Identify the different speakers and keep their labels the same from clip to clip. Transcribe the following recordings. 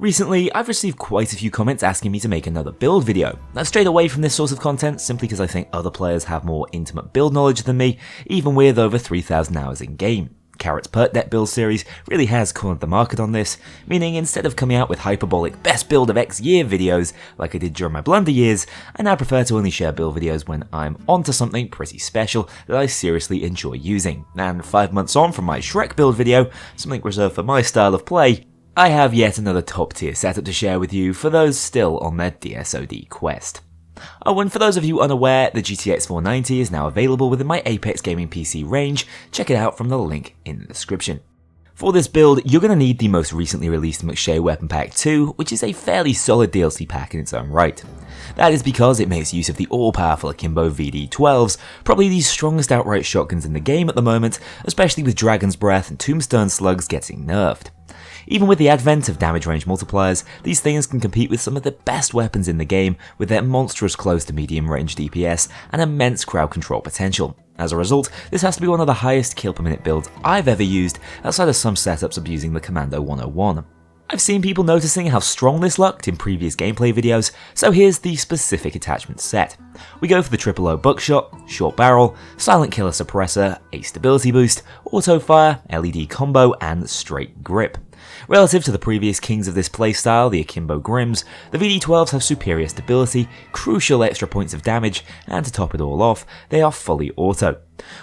Speaker 1: Recently, I've received quite a few comments asking me to make another build video. I've strayed away from this sort of content simply because I think other players have more intimate build knowledge than me, even with over 3,000 hours in game. Carrot's perk deck build series really has cornered the market on this, meaning instead of coming out with hyperbolic best build of X year videos like I did during my blunder years, I now prefer to only share build videos when I'm onto something pretty special that I seriously enjoy using. And 5 months on from my Shrek build video, something reserved for my style of play, I have yet another top tier setup to share with you for those still on their DSOD quest. Oh, and for those of you unaware, the GTX 490 is now available within my Apex Gaming PC range. Check it out from the link in the description. For this build, you're going to need the most recently released McShay Weapon Pack 2, which is a fairly solid DLC pack in its own right. That is because it makes use of the all-powerful Akimbo VD12s, probably the strongest outright shotguns in the game at the moment, especially with Dragon's Breath and Tombstone slugs getting nerfed. Even with the advent of damage range multipliers, these things can compete with some of the best weapons in the game with their monstrous close to medium range DPS and immense crowd control potential. As a result, this has to be one of the highest kill per minute builds I've ever used, outside of some setups abusing the Commando 101. I've seen people noticing how strong this looked in previous gameplay videos, so here's the specific attachment set. We go for the triple O buckshot, short barrel, silent killer suppressor, a stability boost, auto fire, LED combo, and straight grip. Relative to the previous kings of this playstyle, the Akimbo Grims, the VD12s have superior stability, crucial extra points of damage, and to top it all off, they are fully auto.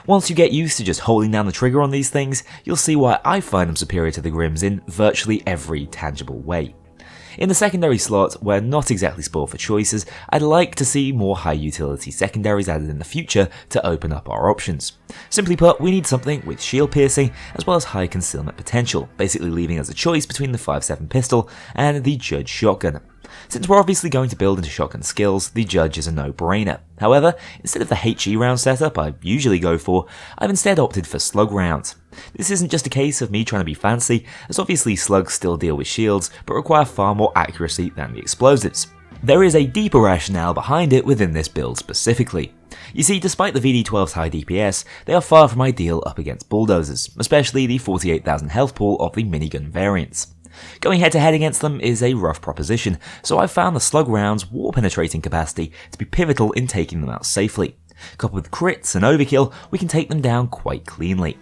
Speaker 1: Once you get used to just holding down the trigger on these things, you'll see why I find them superior to the Grims in virtually every tangible way. In the secondary slot, we're not exactly spoiled for choices. I'd like to see more high utility secondaries added in the future to open up our options. Simply put, we need something with shield piercing as well as high concealment potential, basically leaving us a choice between the 5.7 pistol and the Judge shotgun. Since we're obviously going to build into shotgun skills, the Judge is a no-brainer. However, instead of the HE round setup I usually go for, I've instead opted for slug rounds. This isn't just a case of me trying to be fancy, as obviously slugs still deal with shields, but require far more accuracy than the explosives. There is a deeper rationale behind it within this build specifically. You see, despite the VD12's high DPS, they are far from ideal up against bulldozers, especially the 48,000 health pool of the minigun variants. Going head to head against them is a rough proposition, so I've found the slug round's wall penetrating capacity to be pivotal in taking them out safely. Coupled with crits and overkill, we can take them down quite cleanly.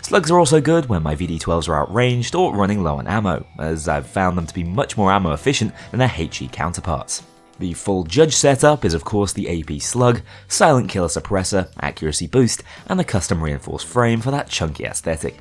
Speaker 1: Slugs are also good when my VD12s are outranged or running low on ammo, as I've found them to be much more ammo efficient than their HE counterparts. The full Judge setup is of course the AP slug, silent killer suppressor, accuracy boost, and the custom reinforced frame for that chunky aesthetic.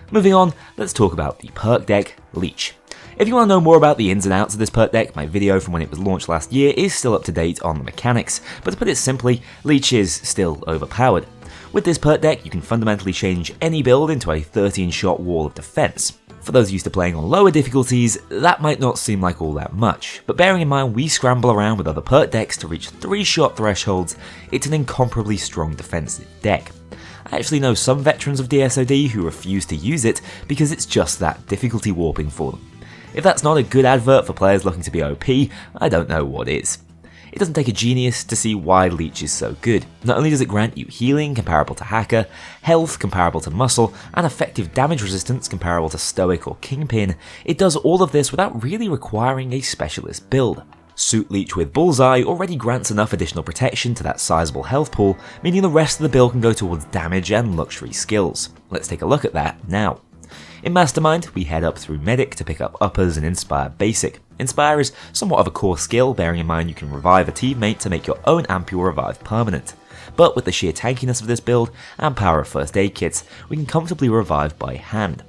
Speaker 1: Moving on, let's talk about the perk deck, Leech. If you want to know more about the ins and outs of this perk deck, my video from when it was launched last year is still up to date on the mechanics, but to put it simply, Leech is still overpowered. With this perk deck, you can fundamentally change any build into a 13-shot wall of defense. For those used to playing on lower difficulties, that might not seem like all that much, but bearing in mind we scramble around with other perk decks to reach 3-shot thresholds, it's an incomparably strong defensive deck. I actually know some veterans of DSOD who refuse to use it because it's just that difficulty warping for them. If that's not a good advert for players looking to be OP, I don't know what is. It doesn't take a genius to see why Leech is so good. Not only does it grant you healing comparable to Hacker, health comparable to Muscle, and effective damage resistance comparable to Stoic or Kingpin, it does all of this without really requiring a specialist build. Suit Leech with Bullseye already grants enough additional protection to that sizable health pool, meaning the rest of the build can go towards damage and luxury skills. Let's take a look at that now. In Mastermind, we head up through Medic to pick up Uppers and Inspire Basic. Inspire is somewhat of a core skill, bearing in mind you can revive a teammate to make your own Ampule revive permanent. But with the sheer tankiness of this build and power of first aid kits, we can comfortably revive by hand.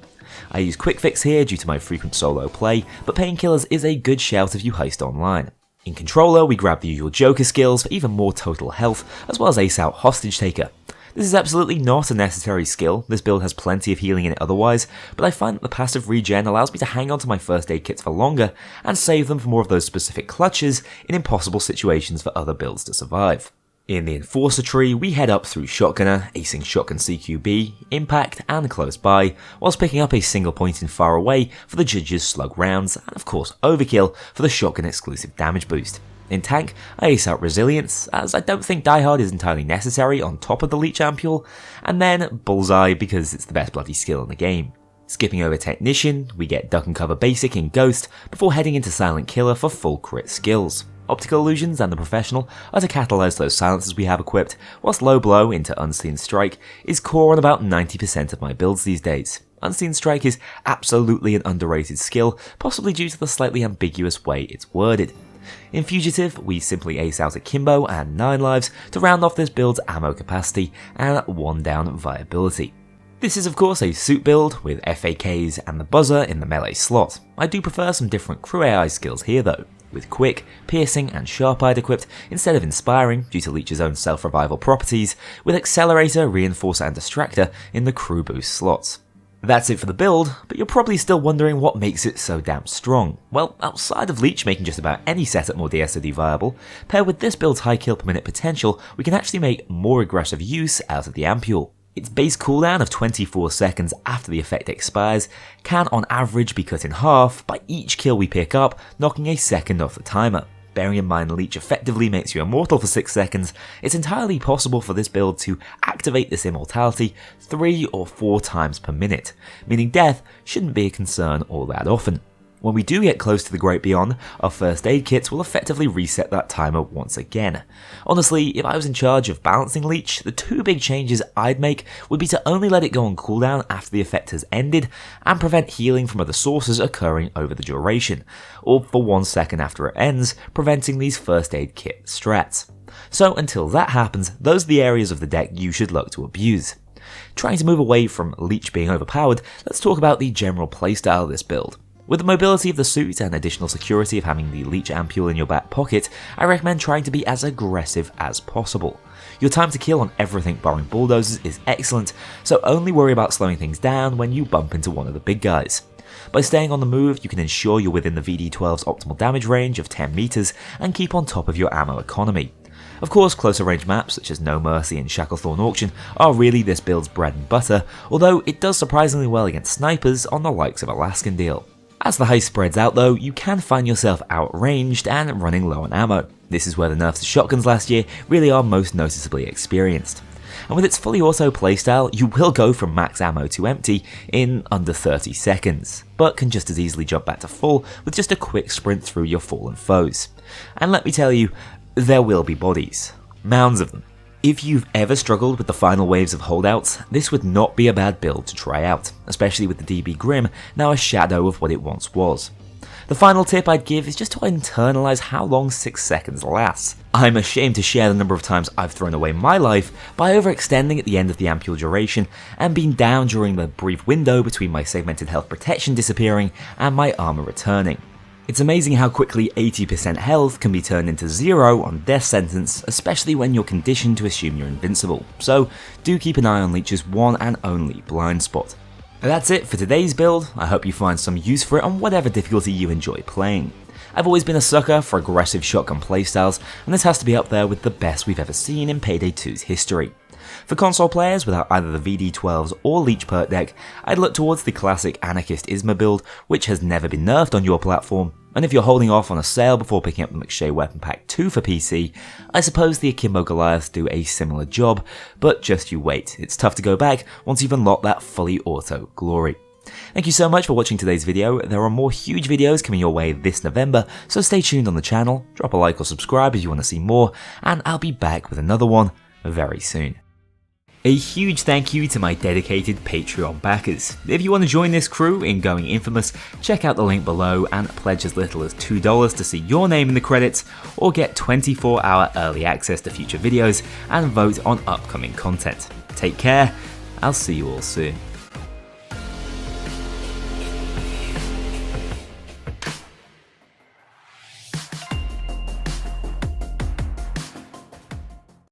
Speaker 1: I use Quick Fix here due to my frequent solo play, but Painkillers is a good shout if you heist online. In Controller, we grab the usual Joker skills for even more total health, as well as Ace Out Hostage Taker. This is absolutely not a necessary skill, this build has plenty of healing in it otherwise, but I find that the passive regen allows me to hang on to my first aid kits for longer, and save them for more of those specific clutches in impossible situations for other builds to survive. In the Enforcer tree, we head up through Shotgunner, acing Shotgun CQB, Impact, and Close By, whilst picking up a single point in Far Away for the Judge's slug rounds, and of course Overkill for the Shotgun exclusive damage boost. In Tank, I ace out Resilience, as I don't think Die Hard is entirely necessary on top of the Leech Ampule, and then Bullseye because it's the best bloody skill in the game. Skipping over Technician, we get Duck and Cover Basic in Ghost before heading into Silent Killer for full crit skills. Optical Illusions and the Professional are to catalyse those silencers we have equipped, whilst Low Blow into Unseen Strike is core on about 90% of my builds these days. Unseen Strike is absolutely an underrated skill, possibly due to the slightly ambiguous way it's worded. In Fugitive, we simply ace out Akimbo and 9 lives to round off this build's ammo capacity and 1 down viability. This is of course a suit build with FAKs and the buzzer in the melee slot. I do prefer some different crew AI skills here though, with Quick, Piercing and Sharp-Eyed equipped instead of Inspiring due to Leech's own self-revival properties, with Accelerator, Reinforcer and Distractor in the crew boost slots. That's it for the build, but you're probably still wondering what makes it so damn strong. Well, outside of Leech making just about any setup more DSOD viable, paired with this build's high kill per minute potential, we can actually make more aggressive use out of the ampule. Its base cooldown of 24 seconds after the effect expires can on average be cut in half by each kill we pick up, knocking a second off the timer. Bearing in mind Leech effectively makes you immortal for 6 seconds, it's entirely possible for this build to activate this immortality 3 or 4 times per minute, meaning death shouldn't be a concern all that often. When we do get close to the Great Beyond, our first aid kits will effectively reset that timer once again. Honestly, if I was in charge of balancing Leech, the 2 big changes I'd make would be to only let it go on cooldown after the effect has ended, and prevent healing from other sources occurring over the duration, or for 1 second after it ends, preventing these first aid kit strats. So until that happens, those are the areas of the deck you should look to abuse. Trying to move away from Leech being overpowered, let's talk about the general playstyle of this build. With the mobility of the suit and additional security of having the Leech ampule in your back pocket, I recommend trying to be as aggressive as possible. Your time to kill on everything barring bulldozers is excellent, so only worry about slowing things down when you bump into one of the big guys. By staying on the move, you can ensure you're within the VD12's optimal damage range of 10 meters and keep on top of your ammo economy. Of course, closer range maps such as No Mercy and Shacklethorn Auction are really this build's bread and butter, although it does surprisingly well against snipers on the likes of Alaskan Deal. As the heist spreads out though, you can find yourself outranged and running low on ammo. This is where the nerfs to shotguns last year really are most noticeably experienced. And with its fully auto playstyle, you will go from max ammo to empty in under 30 seconds, but can just as easily jump back to full with just a quick sprint through your fallen foes. And let me tell you, there will be bodies. Mounds of them. If you've ever struggled with the final waves of holdouts, this would not be a bad build to try out, especially with the DB Grim now a shadow of what it once was. The final tip I'd give is just to internalise how long 6 seconds lasts. I'm ashamed to share the number of times I've thrown away my life by overextending at the end of the ampule duration and been down during the brief window between my segmented health protection disappearing and my armour returning. It's amazing how quickly 80% health can be turned into 0 on death sentence, especially when you're conditioned to assume you're invincible, so do keep an eye on Leech's one and only blind spot. That's it for today's build. I hope you find some use for it on whatever difficulty you enjoy playing. I've always been a sucker for aggressive shotgun playstyles, and this has to be up there with the best we've ever seen in Payday 2's history. For console players without either the VD12s or Leech perk deck, I'd look towards the classic Anarchist Isma build, which has never been nerfed on your platform, and if you're holding off on a sale before picking up the McShay Weapon Pack 2 for PC, I suppose the Akimbo Goliaths do a similar job, but just you wait, it's tough to go back once you've unlocked that fully auto glory. Thank you so much for watching today's video. There are more huge videos coming your way this November, so stay tuned on the channel, drop a like or subscribe if you want to see more, and I'll be back with another one very soon. A huge thank you to my dedicated Patreon backers. If you want to join this crew in going infamous, check out the link below and pledge as little as $2 to see your name in the credits, or get 24-hour early access to future videos and vote on upcoming content. Take care, I'll see you all soon.